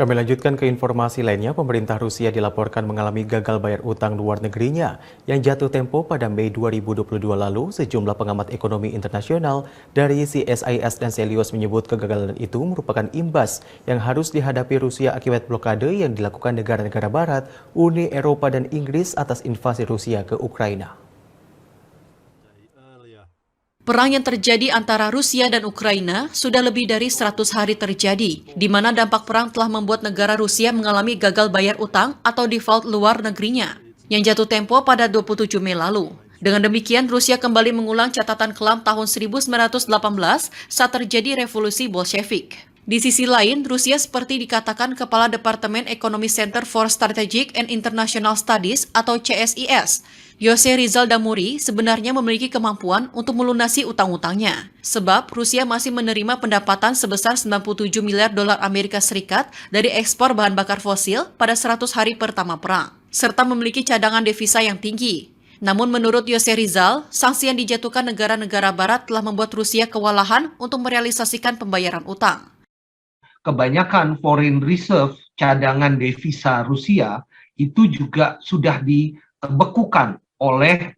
Kami lanjutkan ke informasi lainnya. Pemerintah Rusia dilaporkan mengalami gagal bayar utang luar negerinya yang jatuh tempo pada Mei 2022 lalu. Sejumlah pengamat ekonomi internasional dari CSIS dan Celios menyebut kegagalan itu merupakan imbas yang harus dihadapi Rusia akibat blokade yang dilakukan negara-negara Barat, Uni Eropa dan Inggris atas invasi Rusia ke Ukraina. Perang yang terjadi antara Rusia dan Ukraina sudah lebih dari 100 hari terjadi, di mana dampak perang telah membuat negara Rusia mengalami gagal bayar utang atau default luar negerinya, yang jatuh tempo pada 27 Mei lalu. Dengan demikian, Rusia kembali mengulang catatan kelam tahun 1918 saat terjadi revolusi Bolshevik. Di sisi lain, Rusia seperti dikatakan Kepala Departemen Ekonomi Center for Strategic and International Studies atau CSIS, Jose Rizal Damuri sebenarnya memiliki kemampuan untuk melunasi utang-utangnya. Sebab Rusia masih menerima pendapatan sebesar 97 miliar dolar Amerika Serikat dari ekspor bahan bakar fosil pada 100 hari pertama perang, serta memiliki cadangan devisa yang tinggi. Namun menurut Jose Rizal, sanksi yang dijatuhkan negara-negara barat telah membuat Rusia kewalahan untuk merealisasikan pembayaran utang. Kebanyakan foreign reserve, cadangan devisa Rusia, itu juga sudah dibekukan oleh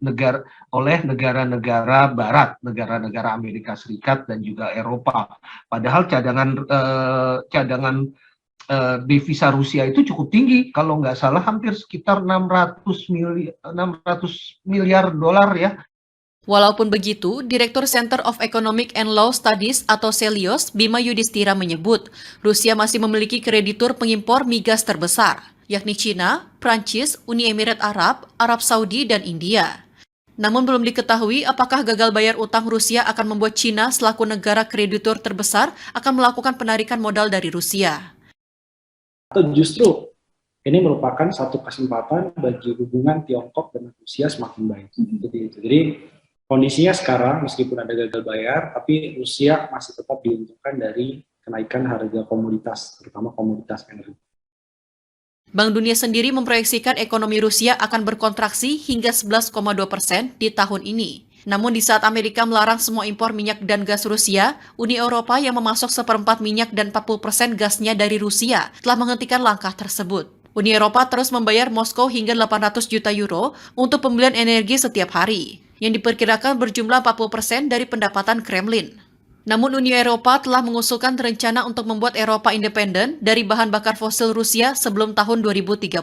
negara-negara Barat, negara-negara Amerika Serikat dan juga Eropa. Padahal cadangan devisa Rusia itu cukup tinggi, kalau nggak salah hampir sekitar 600 miliar dolar ya. Walaupun begitu, Direktur Center of Economic and Law Studies atau Celios, Bima Yudhistira menyebut, Rusia masih memiliki kreditur pengimpor migas terbesar, yakni China, Prancis, Uni Emirat Arab, Arab Saudi, dan India. Namun belum diketahui apakah gagal bayar utang Rusia akan membuat China selaku negara kreditur terbesar akan melakukan penarikan modal dari Rusia. Atau justru ini merupakan satu kesempatan bagi hubungan Tiongkok dan Rusia semakin baik. Jadi kondisinya sekarang meskipun ada gagal bayar, tapi Rusia masih tetap diuntungkan dari kenaikan harga komoditas, terutama komoditas energi. Bank Dunia sendiri memproyeksikan ekonomi Rusia akan berkontraksi hingga 11,2% di tahun ini. Namun di saat Amerika melarang semua impor minyak dan gas Rusia, Uni Eropa yang memasok 1/4 minyak dan 40% gasnya dari Rusia telah menghentikan langkah tersebut. Uni Eropa terus membayar Moskow hingga 800 juta euro untuk pembelian energi setiap hari, yang diperkirakan berjumlah 40% dari pendapatan Kremlin. Namun Uni Eropa telah mengusulkan rencana untuk membuat Eropa independen dari bahan bakar fosil Rusia sebelum tahun 2030.